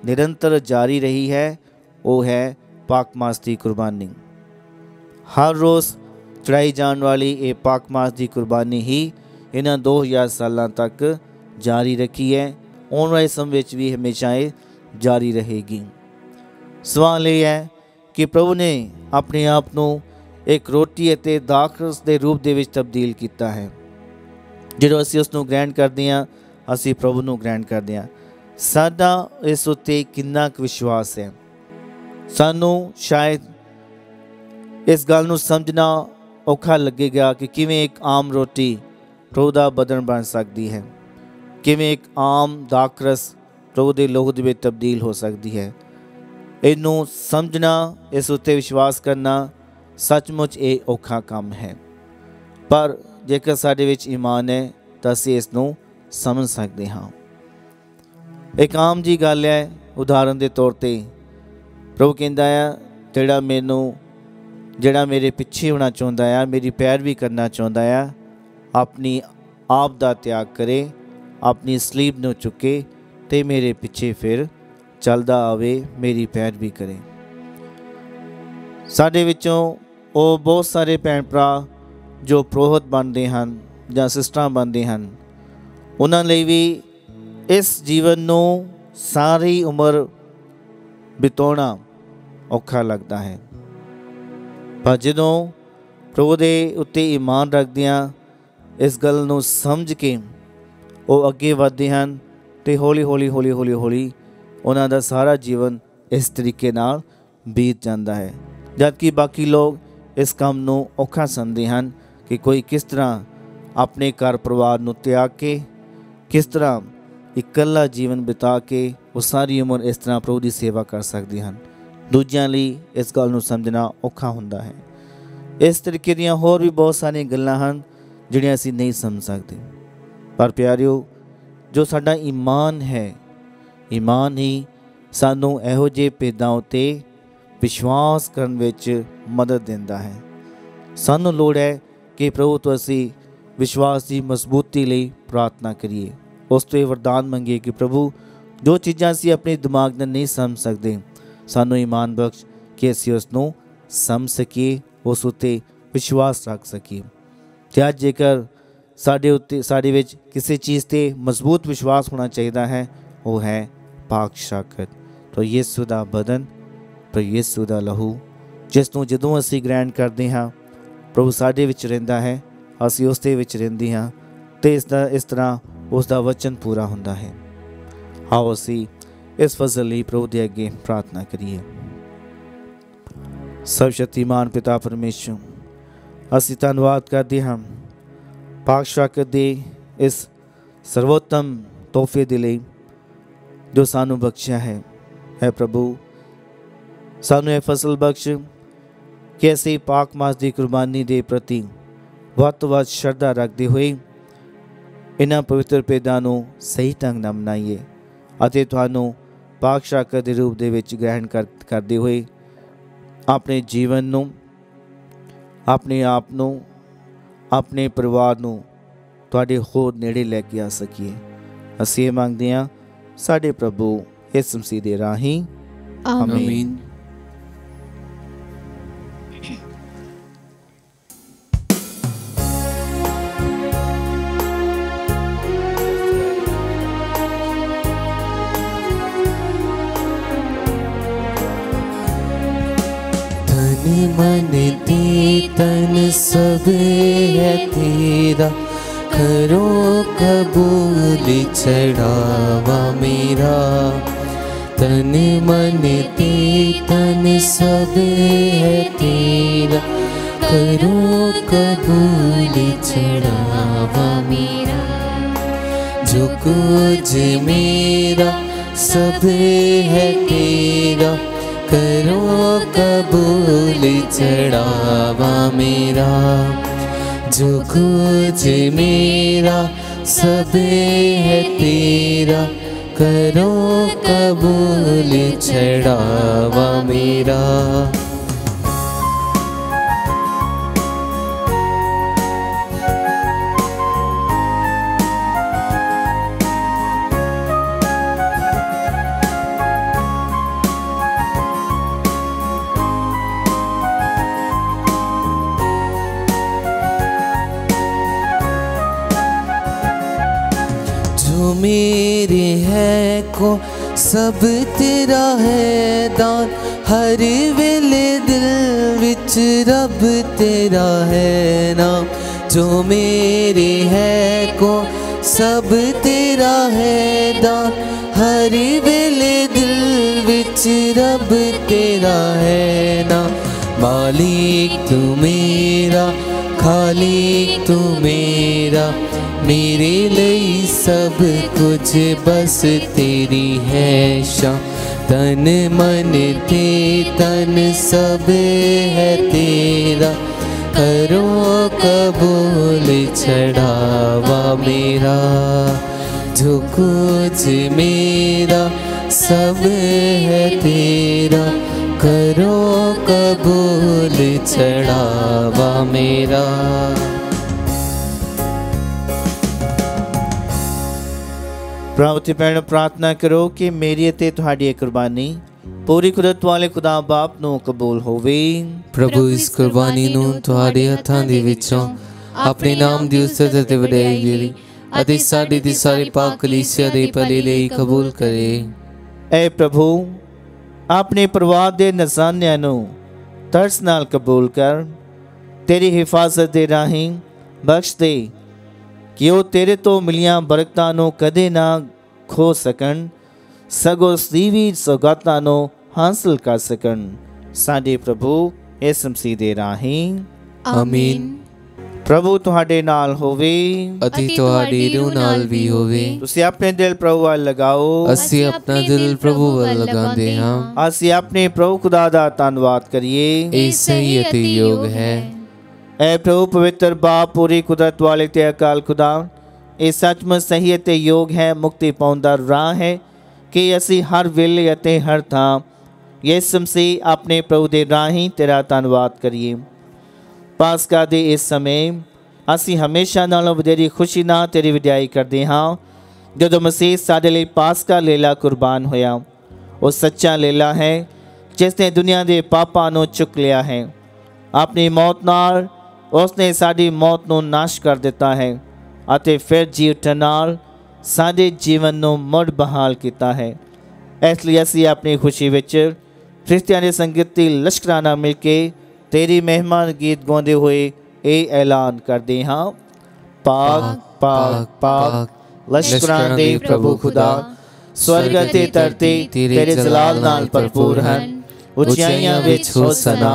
ਨਿਰੰਤਰ ਜਾਰੀ ਰਹੀ ਹੈ, ਉਹ ਹੈ ਪਾਕ ਮਾਸ ਦੀ ਕੁਰਬਾਨੀ। ਹਰ ਰੋਜ਼ ਚੜਾਈ ਜਾਣ ਵਾਲੀ ਇਹ ਪਾਕ ਮਾਸ ਦੀ ਕੁਰਬਾਨੀ ਹੀ ਇਹਨਾਂ 2000 ਸਾਲਾਂ ਤੱਕ ਜਾਰੀ ਰੱਖੀ ਹੈ। ਆਉਣ ਵਾਲੇ ਸਮੇਂ ਵਿੱਚ ਵੀ ਹਮੇਸ਼ਾ ਇਹ ਜਾਰੀ ਰਹੇਗੀ। ਸਵਾਲ ਇਹ ਹੈ ਕਿ ਪ੍ਰਭੂ ਨੇ ਆਪਣੇ ਆਪ ਨੂੰ ਇੱਕ ਰੋਟੀ ਅਤੇ ਦਾਖਰਸ ਦੇ ਰੂਪ ਦੇ ਵਿੱਚ ਤਬਦੀਲ ਕੀਤਾ ਹੈ। ਜਦੋਂ ਅਸੀਂ ਉਸ ਨੂੰ ਗ੍ਰਹਿਣ ਕਰਦੇ ਹਾਂ, ਅਸੀਂ ਪ੍ਰਭੂ ਨੂੰ ਗ੍ਰਹਿਣ ਕਰਦੇ ਹਾਂ। ਸਾਡਾ ਇਸ ਉੱਤੇ ਕਿੰਨਾ ਕੁ ਵਿਸ਼ਵਾਸ ਹੈ? ਸਾਨੂੰ ਸ਼ਾਇਦ ਇਸ ਗੱਲ ਨੂੰ ਸਮਝਣਾ ਔਖਾ ਲੱਗੇਗਾ ਕਿ ਕਿਵੇਂ ਇੱਕ ਆਮ ਰੋਟੀ ਪ੍ਰਭੂ ਦਾ ਬਦਨ ਬਣ ਸਕਦੀ ਹੈ, ਕਿਵੇਂ ਇੱਕ ਆਮ ਦਾਖਰਸ ਪ੍ਰਭੂ ਦੇ ਲਹੂ ਦੇ ਵਿੱਚ ਤਬਦੀਲ ਹੋ ਸਕਦੀ ਹੈ। ਇਹਨੂੰ ਸਮਝਣਾ, ਇਸ ਉੱਤੇ ਵਿਸ਼ਵਾਸ ਕਰਨਾ ਸੱਚਮੁੱਚ ਇਹ ਔਖਾ ਕੰਮ ਹੈ। ਪਰ ਜੇਕਰ ਸਾਡੇ ਵਿੱਚ ਈਮਾਨ ਹੈ ਤਾਂ ਅਸੀਂ ਇਸ ਨੂੰ ਸਮਝ ਸਕਦੇ ਹਾਂ। ਇੱਕ ਆਮ ਜੀ ਗੱਲ ਹੈ, ਉਦਾਹਰਨ ਦੇ ਤੌਰ ਤੇ ਪ੍ਰਭੂ ਕਹਿੰਦਾ ਆ, ਜਿਹੜਾ ਮੇਰੇ ਪਿੱਛੇ ਹੋਣਾ ਚਾਹੁੰਦਾ ਆ, ਮੇਰੀ ਪੈਰਵੀ ਕਰਨਾ ਚਾਹੁੰਦਾ ਆ, ਆਪਣੀ ਆਪ ਦਾ ਤਿਆਗ ਕਰੇ, ਆਪਣੀ ਸਲੀਬ ਨੂੰ ਚੁੱਕੇ ਤੇ ਮੇਰੇ ਪਿੱਛੇ ਫਿਰ ਚੱਲਦਾ ਆਵੇ, ਮੇਰੀ ਪੈਰਵੀ ਕਰੇ। ਸਾਡੇ ਵਿੱਚੋਂ ਉਹ ਬਹੁਤ ਸਾਰੇ ਭੈਣ ਭਰਾ ਜੋ ਪ੍ਰੋਹਤ ਬਣਦੇ ਹਨ ਜਾਂ ਸਿਸਟਰਾਂ ਬਣਦੇ ਹਨ, ਉਹਨਾਂ ਲਈ ਵੀ ਇਸ ਜੀਵਨ ਨੂੰ ਸਾਰੀ ਉਮਰ ਬਿਤਾਉਣਾ ਔਖਾ ਲੱਗਦਾ ਹੈ। ਪਰ ਜਦੋਂ ਪ੍ਰਭੂ ਦੇ ਉੱਤੇ ਈਮਾਨ ਰੱਖਦਿਆਂ ਇਸ ਗੱਲ ਨੂੰ ਸਮਝ ਕੇ ਉਹ ਅੱਗੇ ਵਧਦੇ ਹਨ ਤੇ ਹੌਲੀ ਹੌਲੀ ਉਹਨਾਂ ਦਾ ਸਾਰਾ ਜੀਵਨ ਇਸ ਤਰੀਕੇ ਨਾਲ ਬੀਤ ਜਾਂਦਾ ਹੈ। ਜਦਕਿ ਬਾਕੀ ਲੋਕ ਇਸ ਕੰਮ ਨੂੰ ਔਖਾ ਸਮਝਦੇ ਹਨ ਕਿ ਕੋਈ ਕਿਸ ਤਰ੍ਹਾਂ ਆਪਣੇ ਘਰ ਪਰਿਵਾਰ ਨੂੰ ਤਿਆਗ ਕੇ, ਕਿਸ ਤਰ੍ਹਾਂ ਇਕੱਲਾ ਜੀਵਨ ਬਿਤਾ ਕੇ ਉਹ ਸਾਰੀ ਉਮਰ ਇਸ ਤਰ੍ਹਾਂ ਪ੍ਰਭੂ ਦੀ ਸੇਵਾ ਕਰ ਸਕਦੇ ਹਨ। ਦੂਜਿਆਂ ਲਈ ਇਸ ਗੱਲ ਨੂੰ ਸਮਝਣਾ ਔਖਾ ਹੁੰਦਾ ਹੈ। ਇਸ ਤਰੀਕੇ ਦੀਆਂ ਹੋਰ ਵੀ ਬਹੁਤ ਸਾਰੀਆਂ ਗੱਲਾਂ ਹਨ ਜਿਹੜੀਆਂ ਅਸੀਂ ਨਹੀਂ ਸਮਝ ਸਕਦੇ। ਪਰ ਪਿਆਰਿਓ, ਜੋ ਸਾਡਾ ਈਮਾਨ ਹੈ, ਈਮਾਨ ਹੀ ਸਾਨੂੰ ਇਹੋ ਜਿਹੇ ਭੇਦਾਂ ਉੱਤੇ ਵਿਸ਼ਵਾਸ ਕਰਨ ਵਿੱਚ ਮਦਦ ਦਿੰਦਾ ਹੈ। ਸਾਨੂੰ ਲੋੜ ਹੈ ਕਿ ਪ੍ਰਭੂ ਤੋਂ ਅਸੀਂ ਵਿਸ਼ਵਾਸ ਦੀ ਮਜ਼ਬੂਤੀ ਲਈ ਪ੍ਰਾਰਥਨਾ ਕਰੀਏ, ਉਸ ਤੋਂ ਇਹ ਵਰਦਾਨ ਮੰਗੀਏ ਕਿ ਪ੍ਰਭੂ, ਜੋ ਚੀਜ਼ਾਂ ਅਸੀਂ ਆਪਣੇ ਦਿਮਾਗ ਨਾਲ ਨਹੀਂ ਸਮਝ ਸਕਦੇ, ਸਾਨੂੰ ਈਮਾਨ ਬਖਸ਼ ਕਿ ਅਸੀਂ ਉਸ ਨੂੰ ਸਮਝ ਸਕੀਏ, ਉਸ ਉੱਤੇ ਵਿਸ਼ਵਾਸ ਰੱਖ ਸਕੀਏ। ਤੇ ਅੱਜ ਜੇਕਰ ਸਾਡੇ ਵਿੱਚ ਕਿਸੇ ਚੀਜ਼ 'ਤੇ ਮਜ਼ਬੂਤ ਵਿਸ਼ਵਾਸ ਹੋਣਾ ਚਾਹੀਦਾ ਹੈ, ਉਹ ਹੈ ਪਾਕ ਸ਼ਾਕਤ, ਪ੍ਰਭੂ ਯਿਸੂ ਦਾ ਬਦਨ, ਪ੍ਰਭੂ ਯਿਸੂ ਦਾ ਲਹੂ, ਜਿਸ ਨੂੰ ਜਦੋਂ ਅਸੀਂ ਗ੍ਰਹਿਣ ਕਰਦੇ ਹਾਂ ਪ੍ਰਭੂ ਸਾਡੇ ਵਿੱਚ ਰਹਿੰਦਾ ਹੈ, ਅਸੀਂ ਉਸ ਦੇ ਵਿੱਚ ਰਹਿੰਦੇ ਹਾਂ ਅਤੇ ਇਸ ਤਰ੍ਹਾਂ ਉਸ ਦਾ ਵਚਨ ਪੂਰਾ ਹੁੰਦਾ ਹੈ। ਆਓ ਅਸੀਂ ਇਸ ਫਜ਼ਲ ਲਈ ਪ੍ਰਭੂ ਦੇ ਅੱਗੇ ਪ੍ਰਾਰਥਨਾ ਕਰੀਏ। ਸਰਵਸ਼ਕਤੀਮਾਨ ਪਿਤਾ ਪਰਮੇਸ਼ਰ, ਅਸੀਂ ਧੰਨਵਾਦ ਕਰਦੇ ਹਾਂ ਪਾਕ ਸ਼ਾਕਤ ਦੇ ਇਸ ਸਰਵੋਤਮ ਤੋਹਫੇ ਦੇ ਲਈ ਜੋ ਸਾਨੂੰ ਬਖਸ਼ਿਆ ਹੈ। ਹੈ ਪ੍ਰਭੂ, ਸਾਨੂੰ ਇਹ ਫਜ਼ਲ ਬਖਸ਼ ਕਿ ਅਸੀਂ ਪਾਕ ਮਾਸ ਦੀ ਕੁਰਬਾਨੀ ਦੇ ਪ੍ਰਤੀ ਵੱਧ ਤੋਂ ਵੱਧ ਸ਼ਰਧਾ ਰੱਖਦੇ ਹੋਏ ਇਹਨਾਂ ਪਵਿੱਤਰ ਭੇਦਾਂ ਨੂੰ ਸਹੀ ਢੰਗ ਨਾਲ ਮਨਾਈਏ ਅਤੇ ਤੁਹਾਨੂੰ ਪਾਕ ਸ਼ਾਕਤ ਦੇ ਰੂਪ ਦੇ ਵਿੱਚ ਗ੍ਰਹਿਣ ਕਰਦੇ ਹੋਏ ਆਪਣੇ ਜੀਵਨ ਨੂੰ, ਆਪਣੇ ਆਪ ਨੂੰ, ਆਪਣੇ ਪਰਿਵਾਰ ਨੂੰ ਤੁਹਾਡੇ ਹੋਰ ਨੇੜੇ ਲੈ ਕੇ ਆ ਸਕੀਏ। ਅਸੀਂ ਇਹ ਮੰਗਦੇ ਹਾਂ ਸਾਡੇ ਪ੍ਰਭੂ ਯਿਸੂ ਮਸੀਹ ਦੇ ਰਾਹੀਂ, ਆਮੀਨ। मन ते तन सब है तेरा, करो कबूल चढ़ावा मेरा। तन मन ते तन सब है तेरा, करो कबूल चढ़ावा मेरा। जो कुछ मेरा सब है तेरा, करो कबूल चढ़ावा मेरा। जो कुछ मेरा सब है तेरा, करो कबूल चढ़ावा मेरा। मेरे है को सब तेरा है दान, हर वेले दिल विच रब तेरा है नाम। जो मेरे है को सब तेरा है दान, हर वेले दिल विच रब तेरा है नाम। मालिक तू मेरा, खालिक तू मेरा, मेरे लिए सब कुछ बस तेरी है शान। तन मन ते तन सब है तेरा, करो कबूल चढ़ावा मेरा। जो कुछ मेरा सब है तेरा, करो कबूल चढ़ावा मेरा। ਭਰਾਓ ਤੇ ਭੈਣੋ, ਪ੍ਰਾਰਥਨਾ ਕਰੋ ਕਿ ਮੇਰੀ ਅਤੇ ਤੁਹਾਡੀ ਕੁਰਬਾਨੀ ਪੂਰੀ ਕੁਦਰਤ ਵਾਲੇ ਖੁਦਾ ਬਾਪ ਨੂੰ ਕਬੂਲ ਹੋਵੇ। ਪ੍ਰਭੂ ਇਸ ਕੁਰਬਾਨੀ ਨੂੰ ਤੁਹਾਡੇ ਹੱਥਾਂ ਦੇ ਵਿੱਚੋਂ ਆਪਣੇ ਨਾਮ ਦੀ ਉਸਤਤ ਅਤੇ ਵਡਿਆਈ ਲਈ ਅਤੇ ਸਾਡੀ ਦੀ ਸਾਰੀ ਪਾਕ ਕਲੀਸਿਆ ਦੇ ਭਲੇ ਲਈ ਕਬੂਲ ਕਰੇ। ਐ ਪ੍ਰਭੂ, ਆਪਣੇ ਪਰਿਵਾਰ ਦੇ ਨਜ਼ਾਨਿਆਂ ਨੂੰ ਤਰਸ ਨਾਲ ਕਬੂਲ ਕਰ। ਤੇਰੀ ਹਿਫਾਜ਼ਤ ਦੇ ਰਾਹੀਂ ਬਖਸ਼ ਦੇ ਕਿ ਉਹ ਤੇਰੇ ਤੋਂ ਮਿਲੀਆਂ ਬਰਕਤਾਂ ਨੂੰ ਕਦੇ ਨਾ ਖੋ ਸਕਣ, ਸਗੋਂ ਸਦੀਵੀ ਸੌਗਾਤਾਂ ਨੂੰ ਹਾਸਲ ਕਰ ਸਕਣ। ਸਾਡੇ ਪ੍ਰਭੂ ਯਿਸੂ ਮਸੀਹ ਦੇ ਰਾਹੀਂ, ਆਮੀਨ। ਪ੍ਰਭੂ ਤੁਹਾਡੇ ਨਾਲ ਹੋਵੇ ਅਤੇ ਤੁਹਾਡੀ ਰੂਹ ਨਾਲ ਵੀ ਹੋਵੇ। ਤੁਸੀਂ ਆਪਣੇ ਦਿਲ ਪ੍ਰਭੂ ਵੱਲ ਲਗਾਓ। ਅਸੀਂ ਆਪਣਾ ਦਿਲ ਪ੍ਰਭੂ ਵੱਲ ਲਗਾਉਂਦੇ ਹਾਂ। ਅਸੀਂ ਆਪਣੇ ਪ੍ਰਭੂ ਖੁਦਾ ਦਾ ਧੰਨਵਾਦ ਕਰੀਏ। ਇਹ ਸਹੀ ਅਤੇ ਯੋਗ ਹੈ। ਐ ਪ੍ਰਭੂ ਪਵਿੱਤਰ ਬਾਪ, ਪੂਰੀ ਕੁਦਰਤ ਵਾਲੇ ਤੇ ਅਕਾਲ ਖੁਦਾ, ਇਹ ਸੱਚਮੁੱਚ ਸਹੀ ਅਤੇ ਯੋਗ ਹੈ, ਮੁਕਤੀ ਪਾਉਣ ਦਾ ਰਾਹ ਹੈ ਕਿ ਅਸੀਂ ਹਰ ਵੇਲੇ ਅਤੇ ਹਰ ਥਾਂ ਯਿਸੂ ਮਸੀਹ ਆਪਣੇ ਪ੍ਰਭੂ ਦੇ ਰਾਹੀਂ ਤੇਰਾ ਧੰਨਵਾਦ ਕਰੀਏ। ਪਾਸਕਾ ਦੇ ਇਸ ਸਮੇਂ ਅਸੀਂ ਹਮੇਸ਼ਾ ਨਾਲੋਂ ਵਧੇਰੀ ਖੁਸ਼ੀ ਨਾਲ ਤੇਰੀ ਵਡਿਆਈ ਕਰਦੇ ਹਾਂ ਜਦੋਂ ਮਸੀਹ ਸਾਡੇ ਲਈ ਪਾਸਕਾ ਲੇਲਾ ਕੁਰਬਾਨ ਹੋਇਆ। ਉਹ ਸੱਚਾ ਲੇਲਾ ਹੈ ਜਿਸ ਨੇ ਦੁਨੀਆ ਦੇ ਪਾਪਾਂ ਨੂੰ ਚੁੱਕ ਲਿਆ ਹੈ। ਆਪਣੀ ਮੌਤ ਨਾਲ ਉਸਨੇ ਸਾਡੀ ਮੌਤ ਨੂੰ ਨਾਸ਼ ਕਰ ਦਿੱਤਾ ਹੈ ਅਤੇ ਫਿਰ ਜੀ ਉੱਠਣ ਨਾਲ ਸਾਡੇ ਜੀਵਨ ਨੂੰ ਮੁੜ ਬਹਾਲ ਕੀਤਾ ਹੈ। ਇਸ ਲਈ ਅਸੀਂ ਆਪਣੀ ਖੁਸ਼ੀ ਵਿੱਚ फरिश्तियां ने संगीती लश्कराना मिलके तेरी मेहमान गीत गाते हुए ये ऐलान करते हाँ, पाक पाक पाक लश्करां दे प्रभु खुदा, स्वर्ग ते धरती तेरे जलाल नाल भरपूर हन। उचाइयां विच होसना,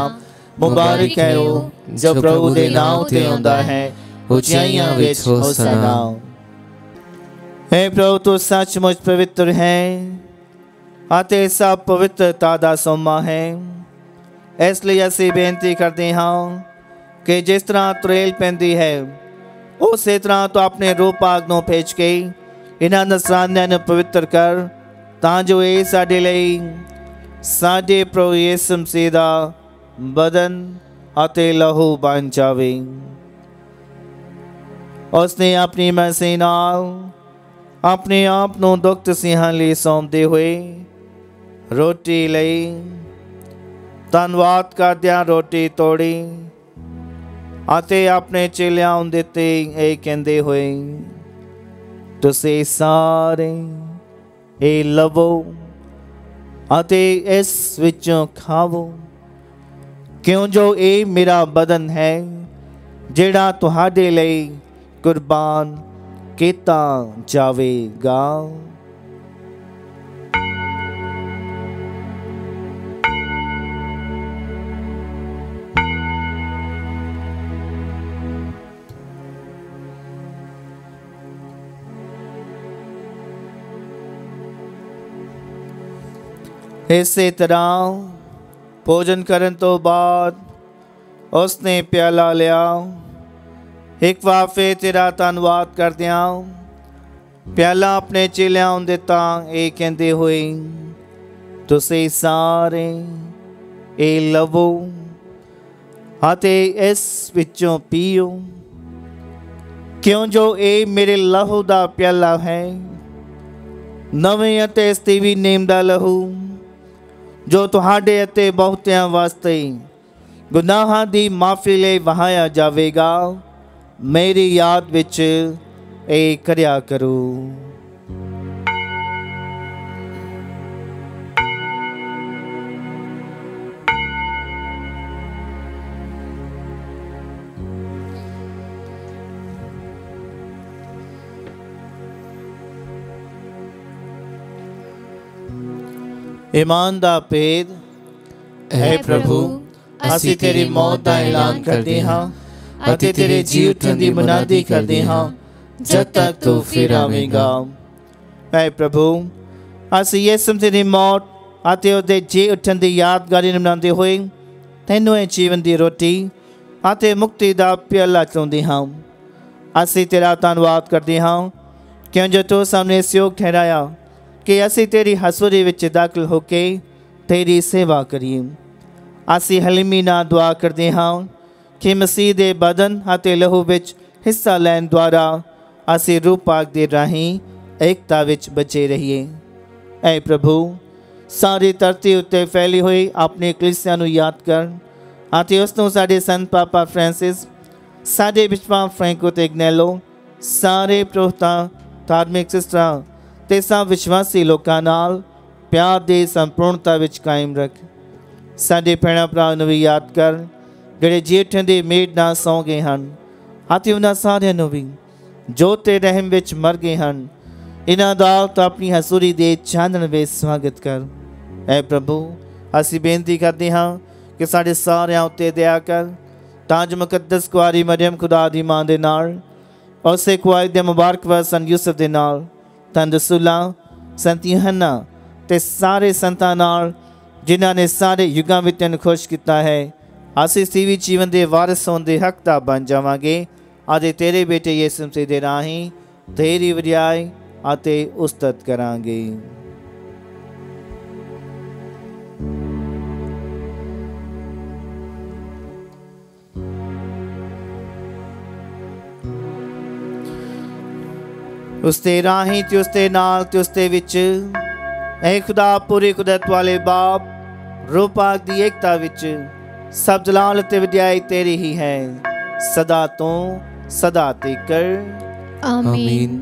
मुबारक है वो जो प्रभु दे नाम ते आंदा है, उचाइयां विच होसना। हे प्रभु तू सचमुच पवित्र है आते सब पवित्रता दा सोमा है। इसलिए असीं बेनती करते हाँ कि जिस तरह त्रेल पैंदी है उस तरह तो अपने रूप आग नूं भेज के इन्हां नसरानियां नूं पवित्र कर, तां जो ये साडे लई साडे प्रभु यीशु मसीह दा बदन अते लहू बन जावे। उसने अपनी मसीह नाल अपने आप नूं दुख तसीहां लई सौंपदे हुए रोटी लई धन्नवाद करदिआं रोटी तोड़ी आते अपने चेलियां नूं दित्ती, ये कहंदे होए, तुसीं सारे ये लवो आते इस विचों खावो, क्यों जो ये मेरा बदन है जेड़ा तुहाडे लई कुर्बान किया जावेगा। इसे तरह भोजन करन तो बाद उसने प्याला लिया, एक वाफे तेरा धन्नवाद करदिआं प्याला अपने चेलियां नूं दित्ता, ये कहंदे होए, तुसीं सारे ये लवो आते इस विचों पीओ, क्यों जो ये मेरे लहू दा प्याला है, नवें अते स्तीवी नेम दा लहू जो तुहाडे अते बहुतियां वास्ते गुनाहां दी माफ़ी लई वहाया जावेगा। मेरी याद विच ए करया करो। ईमान दा भेद, ऐ प्रभु असीं तेरी मौत दा ऐलान करदे हां अते तेरे जी उठण दी मुनादी करदे हां जद तक तू फिर आवेगा। ऐ प्रभु असीं यीशु मसीह दी मौत अते उहदे जी उठण दी यादगारी मनांदे होए तैनूं ए जीवन दी रोटी अते मुक्ति दा प्याला चलाउंदे हां। असीं तेरा धन्नवाद करदे हां क्यों जो तू सामने इस योग ठहराया कि असीं तेरी हसूरी विच दाखिल होके तेरी सेवा करिए। असीं हलीमी नाल दुआ करदे हां कि मसीह दे बदन अते लहू विच हिस्सा लैण द्वारा असीं रूह पाक दे राहीं एकता विच बचे रहिए। ऐ प्रभु सारी धरती उत्ते फैली हुई अपनी कलीसिया नूं याद कर अते उस नूं साडे संत पापा फ्रांसिस, साडे बिशप फ्रैंको ते इग्नेलो, सारे प्रोहता धार्मिक सिस्टरां ते सब विश्वासी लोकां नाल प्यार दे संपूर्णता विच कायम रख। साडे भैणां भरावां नूं भी याद कर ਜਿਹੜੇ ਜੀਠਾਂ ਦੇ ਮੇਡ ਨਾਲ ਸੌਂ ਗਏ ਹਨ ਅਤੇ ਉਹਨਾਂ ਸਾਰਿਆਂ ਨੂੰ ਵੀ ਜੋ ਤੇ ਰਹਿਮ ਵਿੱਚ ਮਰ ਗਏ ਹਨ ਇਹਨਾਂ ਦਾ ਤਾਂ ਆਪਣੀ ਹਜ਼ੂਰੀ ਦੇ ਚਾਨਣ ਵਿੱਚ ਸਵਾਗਤ ਕਰ। ਐ ਪ੍ਰਭੂ ਅਸੀਂ ਬੇਨਤੀ ਕਰਦੇ ਹਾਂ ਕਿ ਸਾਡੇ ਸਾਰਿਆਂ ਉੱਤੇ ਦਇਆ ਕਰ ਤਾਂ ਜੋ ਮੁਕੱਦਸ ਕੁਆਰੀ ਮਰੀਮ ਖੁਦਾ ਦੀ ਮਾਂ ਦੇ ਨਾਲ ਉਸੇ ਕੁਆਰੀ ਦੇ ਮੁਬਾਰਕ ਵਰ ਸੰਤ ਯੂਸਫ ਦੇ ਨਾਲ ਧੰਨ ਰਸੂਲਾਂ ਸੰਤ ਯੂਹੰਨਾ ਤੇ ਸਾਰੇ ਸੰਤਾਂ ਨਾਲ ਜਿਨ੍ਹਾਂ ਨੇ ਸਾਰੇ ਯੁੱਗਾਂ ਵਿੱਚ ਤੈਨੂੰ ਖੁਸ਼ ਕੀਤਾ ਹੈ ਅਸੀਂ ਸੀਵੀ ਜੀਵਨ ਦੇ ਵਾਰਿਸ ਹੋਣ ਦੇ ਹੱਕਦਾਰ ਬਣ ਜਾਵਾਂਗੇ ਅਤੇ ਤੇਰੇ ਬੇਟੇ ਯਿਸੂ ਮਸੀਹ ਦੇ ਰਾਹੀਂ ਤੇਰੀ ਵਡਿਆਈ ਅਤੇ ਉਸਤਤ ਕਰਾਂਗੇ। ਉਸਦੇ ਰਾਹੀਂ ਤੇ ਉਸਦੇ ਨਾਲ ਤੇ ਉਸਦੇ ਵਿੱਚ ਐ ਖੁਦਾ ਪੂਰੀ ਕੁਦਰਤ ਵਾਲੇ ਬਾਪ रूह पाक दी एकता विच सब जलाल ते वडियाई तेरी ही है सदा तो सदा तिकर आमीन।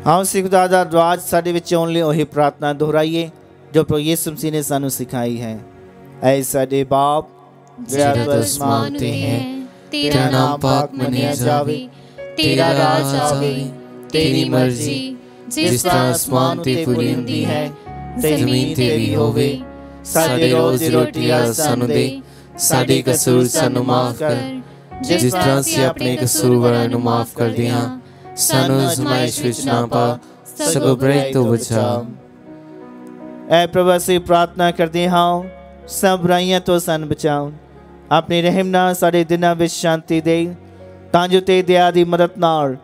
ਆਓ ਅਸੀਂ ਖੁਦਾ ਦਾ ਰਾਜ ਸਾਡੇ ਵਿੱਚ ਆਉਣ ਲਈ ਉਹੀ ਪ੍ਰਾਰਥਨਾ ਦੁਹਰਾਈਏ ਜੋ ਪ੍ਰਭੂ ਯਿਸੂ ਮਸੀਹ ਨੇ ਸਾਨੂੰ ਸਿਖਾਈ ਹੈ। ਐ ਸਾਡੇ ਬਾਪ ਜਿਹੜਾ ਤੂੰ ਅਸਮਾਨ ਤੇ ਹੈ, ਤੇਰਾ ਨਾਮ ਪਾਕ ਮੰਨਿਆ ਜਾਵੇ, ਤੇਰਾ ਰਾਜ ਆਵੇ, ਤੇਰੀ ਮਰਜ਼ੀ ਜਿਸ ਤਰ੍ਹਾਂ ਅਸਮਾਨ ਤੇ ਪੂਰੀ ਹੁੰਦੀ ਹੈ ਤੇ ਜ਼ਮੀਨ ਤੇ ਵੀ ਹੋਵੇ। ਸਾਡੇ ਰੋਜ਼ ਦੀ ਰੋਟੀ ਅੱਜ ਸਾਨੂੰ ਦੇ, ਸਾਡੇ ਕਸੂਰ ਸਾਨੂੰ ਮਾਫ ਕਰ ਜਿਸ ਤਰ੍ਹਾਂ ਅਸੀਂ ਆਪਣੇ ਕਸੂਰਵਾਰਾਂ ਨੂੰ ਮਾਫ ਕਰਦੇ ਹਾਂ। ਸਾਨੂੰ ਅਜ਼ਮਾਇਸ਼ ਵਿੱਚ ਨਾ ਪਾ, ਸਗੋਂ ਬੁਰਾਈ ਤੋਂ ਬਚਾ। ਐ ਪ੍ਰਭੂ ਅਸੀਂ ਪ੍ਰਾਰਥਨਾ ਕਰਦੇ ਹਾਂ ਸਭ ਬੁਰਾਈਆਂ ਤੋਂ ਸਾਨੂੰ ਬਚਾਓ। ਆਪਣੇ ਰਹਿਮ ਨਾਲ ਸਾਡੇ ਦਿਨਾਂ ਵਿੱਚ ਸ਼ਾਂਤੀ ਦੇ, ਤਾਂ ਜੋ ਤੇਰੀ ਦਇਆ ਦੀ ਮਦਦ ਨਾਲ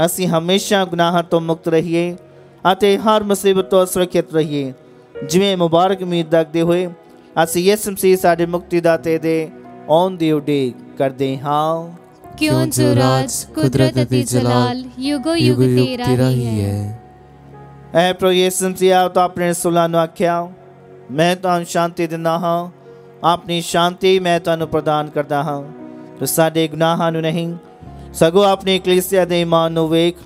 ਅਸੀਂ ਹਮੇਸ਼ਾ ਗੁਨਾਹਾਂ ਤੋਂ ਮੁਕਤ ਰਹੀਏ ਅਤੇ ਹਰ ਮੁਸੀਬਤ ਤੋਂ ਸੁਰੱਖਿਅਤ ਰਹੀਏ। ਜਿਵੇਂ ਮੁਬਾਰਕ ਉਮੀਦ ਰੱਖਦੇ ਹੋਏ ਅਸੀਂ ਯਿਸੂ ਮਸੀਹ ਸਾਡੇ ਮੁਕਤੀਦਾਤੇ ਦੇ ਆਉਣ ਦੀ ਉਡੀਕ ਕਰਦੇ ਹਾਂ। क्यों जो राज कुदरत अति जलाल युगो युग तेरा ही है। ऐ प्रभु यीशु मसीह आप तो अपने रसूलां नूं आख्या मैं तुहानूं शांति दिंदा हां, अपनी शांति मैं तुहानूं प्रदान करदा हां। तो साडे गुनाहां नूं नहीं सगों अपनी कलीसिया दे ईमान नूं वेख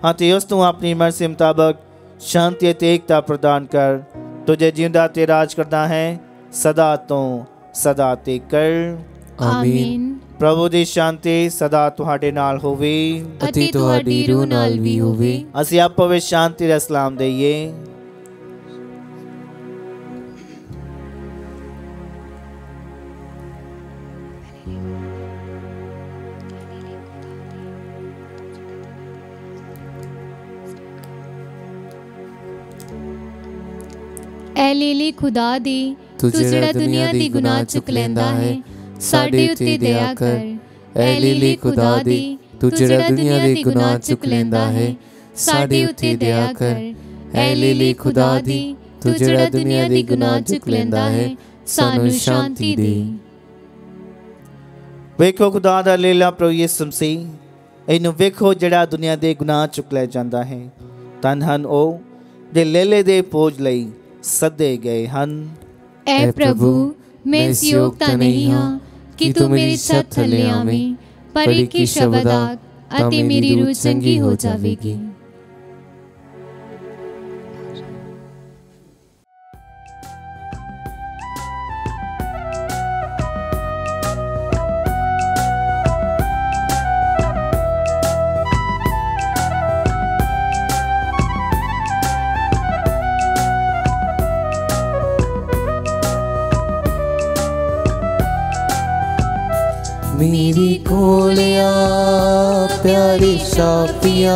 अते उस तूं अपनी मर्जी मुताबक शांति अते एकता प्रदान कर। तुझे जिंदा ते राज करदा है सदा तो सदा तकर। आमीन। प्रभु ਦੀ ਸ਼ਾਂਤੀ ਸਦਾ ਤੁਹਾਡੇ ਨਾਲ ਹੋਵੇ ਅਤੇ ਤੁਹਾਡੀ ਰੂਹ ਨਾਲ ਵੀ ਹੋਵੇ। ਅਸੀਂ ਆਪੋ ਵਿੱਚ ਸ਼ਾਂਤੀ ਦਾ ਸਲਾਮ ਦਈਏ। ਐ ਲੀਲੀ ਖੁਦਾ ਦੀ ਤੂੰ ਜਿਹੜਾ ਦੁਨੀਆ ਦੀ ਗੁਨਾਹ ਚੁੱਕ ਲੈਂਦਾ ਹੈ, ਸਾਡੇ ਉੱਤੇ ਦਇਆ ਕਰ। ਐ ਲੀਲੀ ਖੁਦਾ ਦੀ ਤੂੰ ਜਿਹੜਾ ਦੁਨੀਆ ਦੇ ਗੁਨਾਹ ਚੁੱਕ ਲੈਂਦਾ ਹੈ, ਸਾਡੇ ਉੱਤੇ ਦਇਆ ਕਰ। ਐ ਲੀਲੀ ਖੁਦਾ ਦੀ ਤੂੰ ਜਿਹੜਾ ਦੁਨੀਆ ਦੇ ਗੁਨਾਹ ਚੁੱਕ ਲੈਂਦਾ ਹੈ, ਸਾਨੂੰ ਸ਼ਾਂਤੀ ਦੇ। ਵੇਖੋ ਖੁਦਾ ਦਾ ਲੀਲਾ ਪ੍ਰਭੂ ਯਿਸੂ ਮਸੀਹ, ਇਹਨੂੰ ਵੇਖੋ ਜਿਹੜਾ ਦੁਨੀਆ ਦੇ ਗੁਨਾਹ ਚੁੱਕ ਲੈ ਜਾਂਦਾ ਹੈ। ਧੰਨ ਹਨ ਉਹ ਜੇ ਲੇਲੇ ਦੇ ਪੋਜ ਲਈ ਸੱਦੇ ਗਏ ਹਨ। ਐ ਪ੍ਰਭੂ मैं इस योग्यता नहीं हाँ कि तू मेरी छत थले आवें, पर एक ही शब्द आख अते मेरी रूह चंगी हो जावेगी। मेरी कोलिया प्यारे शापिया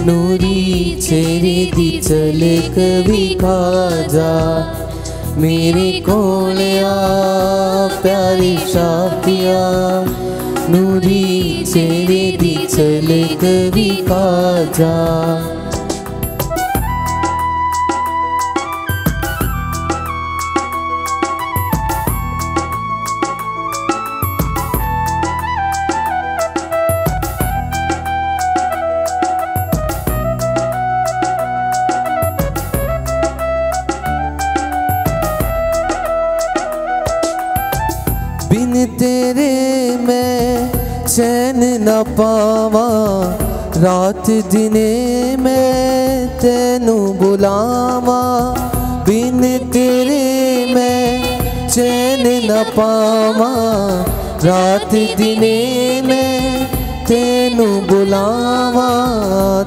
नूरी चेहरे दी झलक विखा जा। मेरे कोलिया प्यारे शापिया नूरी चेहरे दी झलक विखा जा। तेरे मैं चैन न पावा, रात दिने मैं तेनू बुलावा। बिन तेरे मैं चैन न पावा, रात दिने मैं तेनू बुलावा,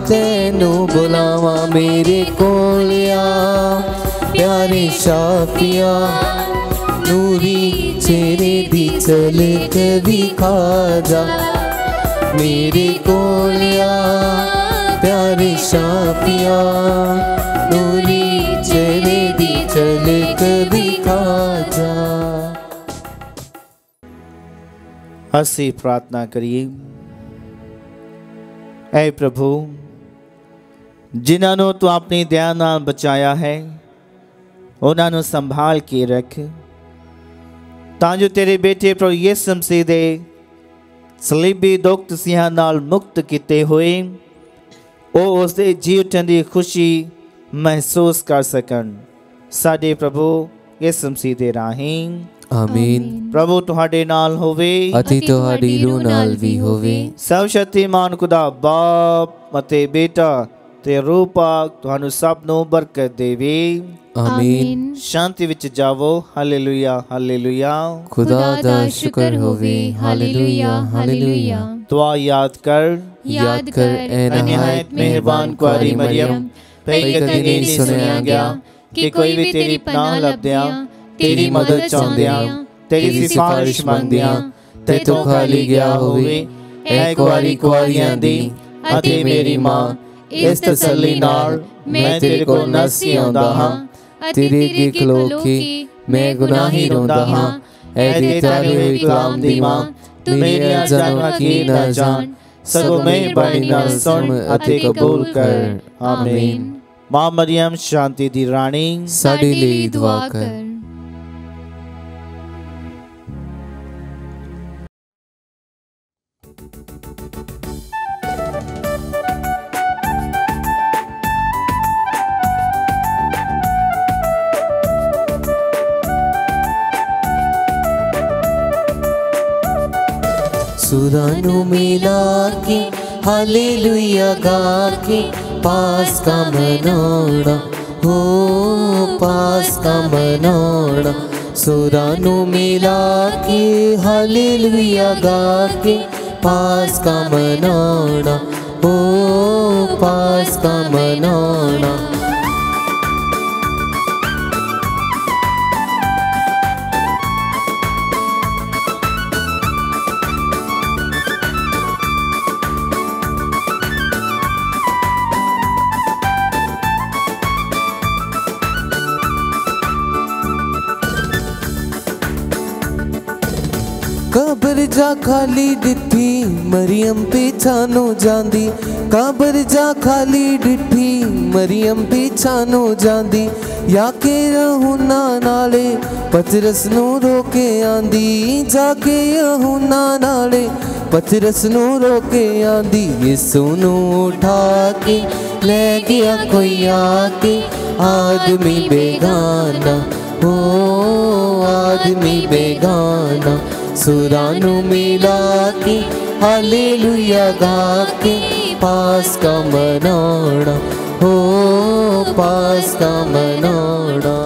तेनू बुलावा। मेरे कोलिया प्यारे शाफिया नूरी चेहरे दी झलक विखा जा। मेरे कोलिया प्यारे शाफिया नूरी चेहरे दी झलक विखा जा। ਅਸੀਂ ਪ੍ਰਾਰਥਨਾ ਕਰੀਏ। ऐ प्रभु जिन्हां नूं तू अपनी दया नाल बचाया है उन्हां नूं संभाल के रख, ਤਾਂ ਜੋ ਤੇਰੇ ਬੇਟੇ ਪ੍ਰਭੂ ਯਿਸੂ ਮਸੀਹ ਦੇ ਸਲੀਬੀ ਦੁੱਖ ਤਸੀਹਾਂ ਨਾਲ ਮੁਕਤ ਕੀਤੇ ਹੋਏ ਉਹ ਉਸ ਦੇ ਜੀ ਉੱਠਣ ਦੀ ਖੁਸ਼ੀ ਮਹਿਸੂਸ ਕਰ ਸਕਣ। ਸਾਡੇ ਪ੍ਰਭੂ ਯਿਸੂ ਮਸੀਹ ਦੇ ਰਾਹੀਂ आमीन। प्रभु ਤੁਹਾਡੇ ਨਾਲ ਹੋਵੇ ਅਤੇ ਤੁਹਾਡੀ ਰੂਹ ਨਾਲ ਵੀ ਹੋਵੇ। ਸਰਵ ਸ਼ਕਤੀਮਾਨ ਖੁਦਾ ਬਾਪ ਅਤੇ ਬੇਟਾ ਤੇ ਰੂਹ ਪਾਕ ਤੁਹਾਨੂੰ ਸਭ ਨੂੰ ਬਰਕਤ ਦੇਵੇ। आमीन। शांति विच जावो। Hallelujah hallelujah. खुदा दा शुक्र होवे। Hallelujah hallelujah. दुआ याद कर ए निहायत मेहरबान कुआरी मरियम, भई कदी नहीं सुनिया गया कि कोई भी तेरी पनाह लभदियां, तेरी मदद चाहुंदियां, तेरी सिफारिश मंगदियां ते तू खाली गया होवे। ऐ कुआरी कुआरियां दी अते मेरी मां, इस तसल्ली नाल मैं तेरे कोल नसी आउंदा हां, तेरे अगे खलो के मैं गुनाही रोंदा हां। ऐ तारी हुई कलाम दी मां, तू मेरियां जानां की ना जान, सगों मेहरबानी नाल सुन अते कबूल कर। आमीन। मां मरियम शांति दी रानी, साडे लई दुआ कर। सुरानु मिला के हालेलुया गा के पास का मनाना हो, पास का मनाना। सुरानु मिला के हालेलुया गा के पास का मनाना हो, पास का मनाना। कबर जा खाली डिठी मरियम पीछानो जांदी, कबर जा खाली डिठी मरियम पीछानो जांदी। या के यहूना नाले पतरस नू रोके आंदी, जाके यहूना नाले पतरस नू रोके आंदी। यीशु नू उठा के ले गया कोई आके, आदमी बेगाना हो, आदमी बेगाना। सुरानु मिला के हालेलुया गा के पास का मनाना हो, पास का मनाना।